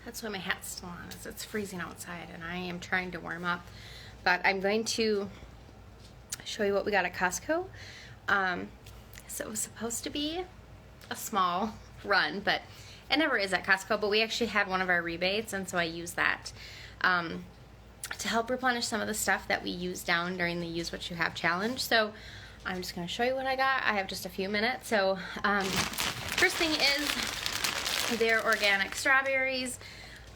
That's why my hat's still on, is it's freezing outside and I am trying to warm up. But I'm going to show you what we got at Costco. So it was supposed to be a small run, but it never is at Costco. But we actually had one of our rebates, and so I used that to help replenish some of the stuff that we used down during the Use What You Have challenge. So I'm just going to show you what I got. I have just a few minutes. So first thing is their organic strawberries.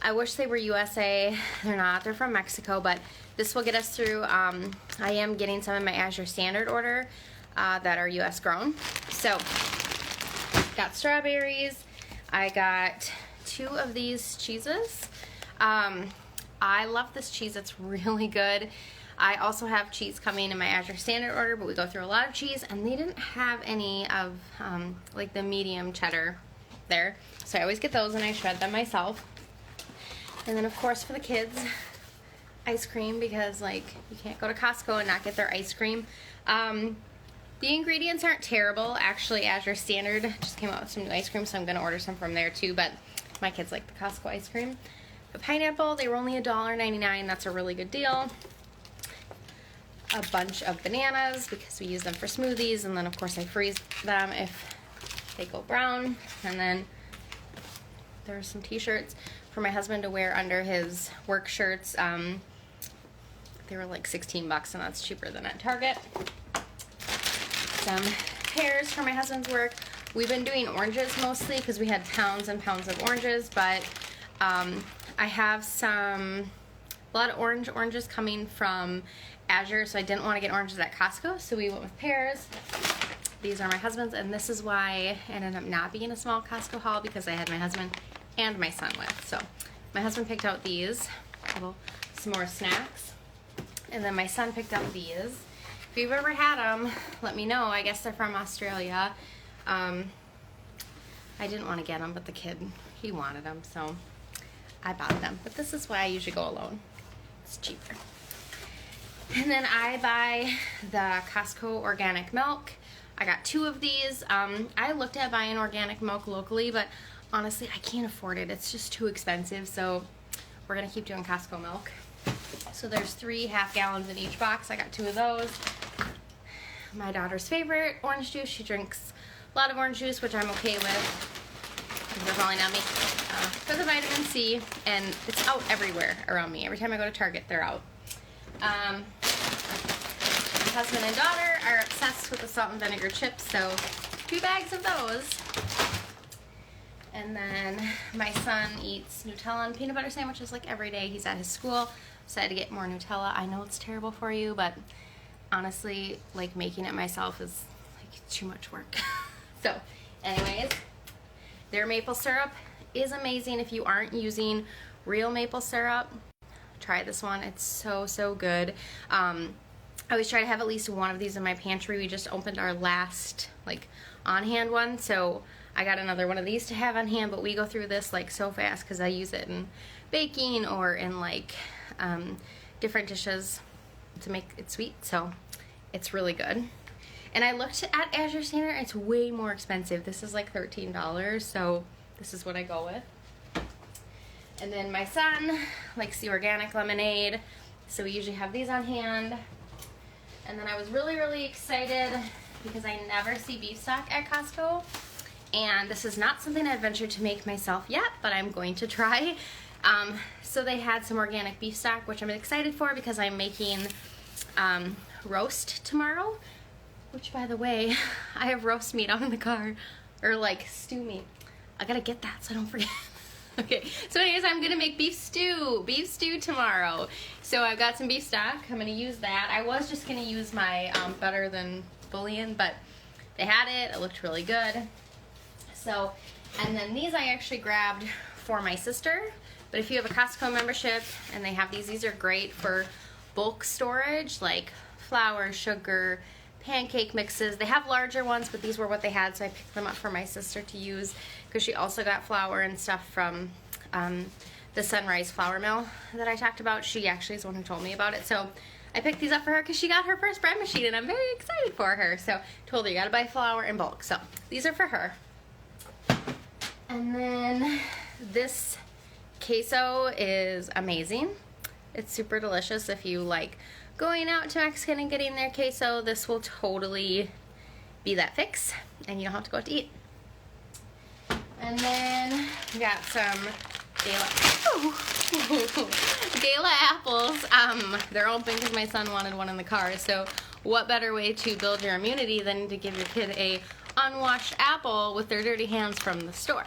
I wish they were USA. They're not. They're from Mexico, but this will get us through. I am getting some in my Azure Standard order that are US grown. So got strawberries. I got 2 of these cheeses. I love this cheese. It's really good. I also have cheese coming in my Azure Standard order, but we go through a lot of cheese, and they didn't have any of like the medium cheddar there. So I always get those and I shred them myself. And then of course for the kids, ice cream, because like you can't go to Costco and not get their ice cream. The ingredients aren't terrible. Actually, Azure Standard just came out with some new ice cream, so I'm going to order some from there too, but my kids like the Costco ice cream. The pineapple, they were only $1.99. That's a really good deal. A bunch of bananas, because we use them for smoothies, and then of course I freeze them if they go brown. And then there's some t-shirts for my husband to wear under his work shirts. They were like 16 bucks, and that's cheaper than at Target. Some pears for my husband's work. We've been doing oranges mostly because we had pounds and pounds of oranges, but I have a lot of oranges coming from Azure, so I didn't want to get oranges at Costco, so we went with pears. These are my husband's, and this is why it ended up not being a small Costco haul, because I had my husband and my son with. So my husband picked out these, some more snacks, and then my son picked out these. If you've ever had them, let me know. I guess they're from Australia. I didn't want to get them, but the kid, he wanted them, so I bought them. But this is why I usually go alone. It's cheaper. And then I buy the Costco organic milk. I got 2 of these. I looked at buying organic milk locally, but honestly, I can't afford it. It's just too expensive, so we're going to keep doing Costco milk. So there's 3 half-gallons in each box. I got 2 of those. My daughter's favorite, orange juice. She drinks a lot of orange juice, which I'm okay with. They're falling on me. For the vitamin C, and it's out everywhere around me. Every time I go to Target, they're out. My husband and daughter are obsessed with the salt and vinegar chips, so 2 bags of those. And then my son eats Nutella and peanut butter sandwiches like every day. He's at his school, so I had to get more Nutella. I know it's terrible for you, but honestly, like, making it myself is like too much work. So anyways, their maple syrup is amazing. If you aren't using real maple syrup, try this one. It's so good. I always try to have at least one of these in my pantry. We just opened our last like on-hand one, so I got another one of these to have on hand, but we go through this like so fast because I use it in baking or in like different dishes to make it sweet, so it's really good. And I looked at Azure Standard, it's way more expensive. This is like $13, so this is what I go with. And then my son likes the organic lemonade, so we usually have these on hand. And then I was really excited because I never see beef stock at Costco. And this is not something I've ventured to make myself yet, but I'm going to try. So they had some organic beef stock, which I'm excited for because I'm making roast tomorrow. Which, by the way, I have roast meat out in the car, or like stew meat. I gotta get that so I don't forget. Okay, so anyways, I'm gonna make beef stew tomorrow. So I've got some beef stock. I'm gonna use that. I was just gonna use my Better Than bouillon, but they had it. It looked really good. So, and then these I actually grabbed for my sister. But if you have a Costco membership and they have these are great for bulk storage, like flour, sugar, pancake mixes. They have larger ones, but these were what they had, so I picked them up for my sister to use because she also got flour and stuff from the Sunrise Flour Mill that I talked about. She actually is the one who told me about it, so I picked these up for her because she got her first bread machine, and I'm very excited for her. So told her you gotta buy flour in bulk, so these are for her. And then this queso is amazing. It's super delicious. If you like going out to Mexican and getting their queso, this will totally be that fix, and you don't have to go out to eat. And then we got some Gala apples. They're open because my son wanted one in the car. So what better way to build your immunity than to give your kid a unwashed apple with their dirty hands from the store.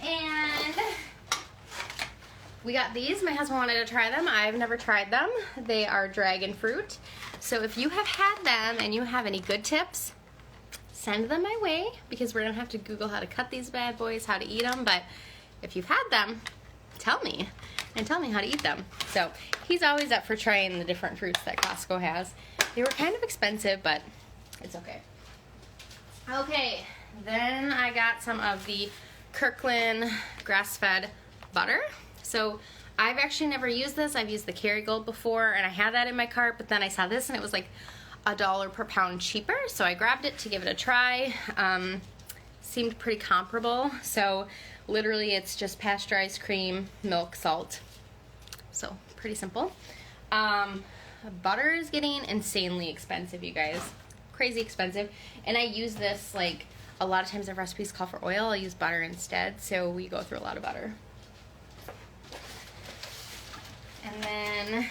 And we got these. My husband wanted to try them. I've never tried them. They are dragon fruit. So if you have had them and you have any good tips, send them my way, because we're going to have to Google how to cut these bad boys, how to eat them. But if you've had them, tell me, and tell me how to eat them. So he's always up for trying the different fruits that Costco has. They were kind of expensive, but it's okay. Okay, then I got some of the Kirkland grass-fed butter. So I've actually never used this. I've used the Kerrygold before, and I had that in my cart, but then I saw this and it was like $1 per pound cheaper, so I grabbed it to give it a try. Seemed pretty comparable. So literally it's just pasteurized cream, milk, salt. So pretty simple. Butter is getting insanely expensive, you guys. Crazy expensive. And I use this, like, a lot of times if recipes call for oil, I'll use butter instead, so we go through a lot of butter. And then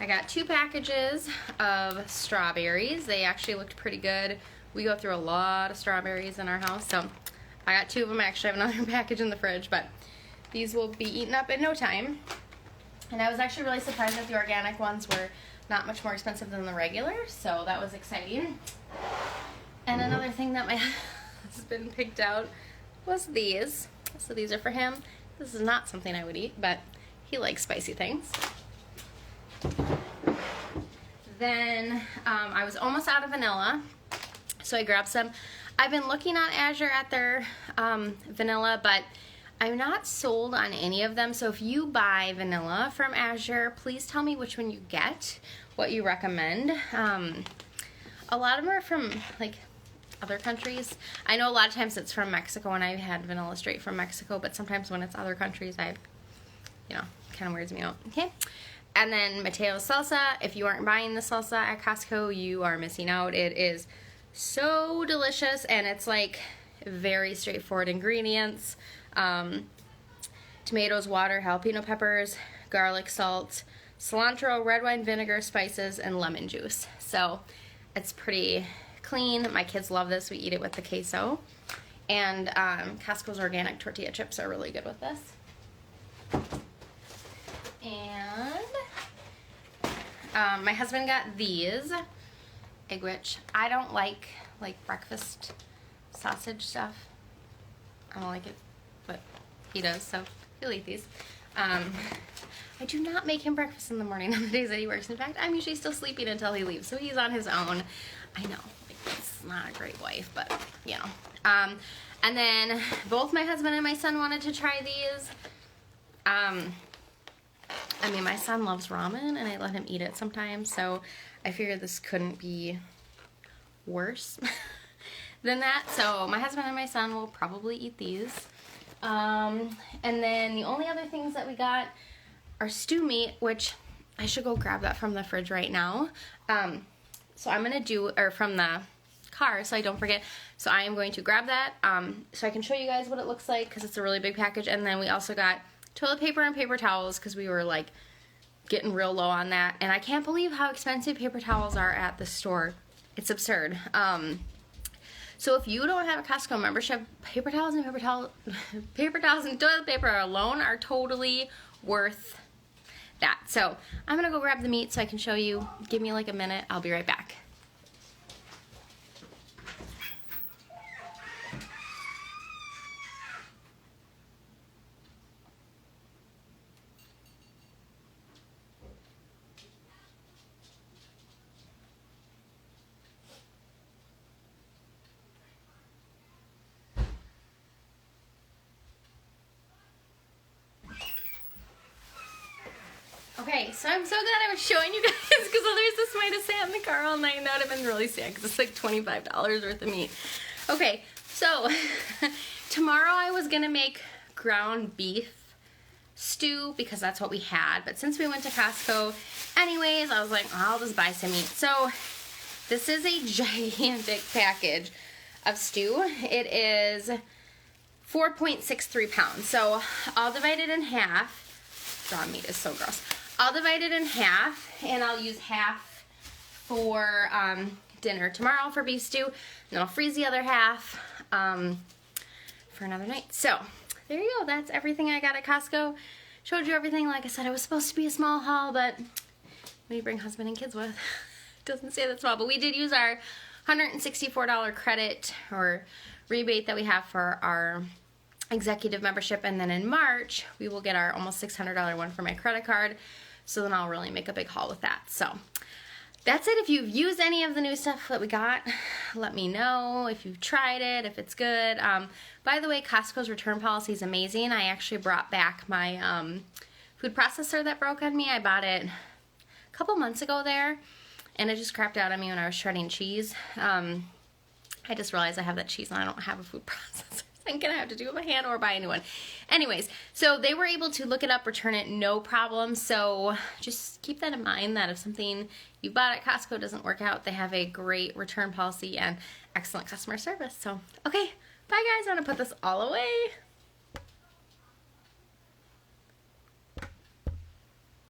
I got 2 packages of strawberries. They actually looked pretty good. We go through a lot of strawberries in our house, so I got 2 of them. I actually have another package in the fridge, but these will be eaten up in no time. And I was actually really surprised that the organic ones were not much more expensive than the regular, so that was exciting. And another thing that my husband picked out was these. So these are for him. This is not something I would eat, but he likes spicy things. Then I was almost out of vanilla, so I grabbed some. I've been looking on Azure at their vanilla, but I'm not sold on any of them. So if you buy vanilla from Azure, please tell me which one you get, what you recommend. A lot of them are from like other countries. I know a lot of times it's from Mexico, and I've had vanilla straight from Mexico, but sometimes when it's other countries, kind of weirds me out. Okay. And then Mateo's salsa. If you aren't buying the salsa at Costco, you are missing out. It is so delicious, and it's like very straightforward ingredients. Tomatoes, water, jalapeno peppers, garlic, salt, cilantro, red wine vinegar, spices, and lemon juice. So it's pretty clean. My kids love this. We eat it with the queso. And Costco's organic tortilla chips are really good with this. And my husband got these, which I don't like breakfast sausage stuff. I don't like it, but he does, so he'll eat these. I do not make him breakfast in the morning on the days that he works. In fact, I'm usually still sleeping until he leaves, so he's on his own. I know, it's not a great wife, but, you know. And then both my husband and my son wanted to try these. I mean, my son loves ramen, and I let him eat it sometimes, so I figured this couldn't be worse than that. So my husband and my son will probably eat these. And then the only other things that we got are stew meat, which I should go grab that from the fridge right now. So I'm going to or from the car, so I don't forget. So I am going to grab that so I can show you guys what it looks like, because it's a really big package. And then we also got toilet paper and paper towels, because we were like getting real low on that. And I can't believe how expensive paper towels are at the store. It's absurd. So if you don't have a Costco membership, paper towels and toilet paper alone are totally worth that. So I'm gonna go grab the meat so I can show you. Give me like a minute. I'll be right back. Okay, so I'm so glad I was showing you guys, because otherwise this might have sat in the car all night and that would have been really sad, because it's like $25 worth of meat. Okay, so tomorrow I was going to make ground beef stew because that's what we had. But since we went to Costco anyways, I was like, I'll just buy some meat. So this is a gigantic package of stew. It is 4.63 pounds. So I'll divide it in half. Raw meat is so gross. I'll divide it in half, and I'll use half for dinner tomorrow for beef stew, and then I'll freeze the other half for another night. So there you go. That's everything I got at Costco. Showed you everything. Like I said, it was supposed to be a small haul, but we bring husband and kids with. Doesn't say that small, but we did use our $164 credit or rebate that we have for our executive membership, and then in March we will get our almost $600 one for my credit card, so then I'll really make a big haul with that. So that's it. If you've used any of the new stuff that we got, let me know if you've tried it, if it's good. By the way, Costco's return policy is amazing. I actually brought back my food processor that broke on me. I bought it a couple months ago there, and it just crapped out on me when I was shredding cheese. I just realized I have that cheese and I don't have a food processor. I'm gonna have to do it by hand or buy a new one. Anyways, so they were able to look it up, return it, no problem. So just keep that in mind, that if something you bought at Costco doesn't work out, they have a great return policy and excellent customer service. So, okay, bye guys. I'm gonna put this all away.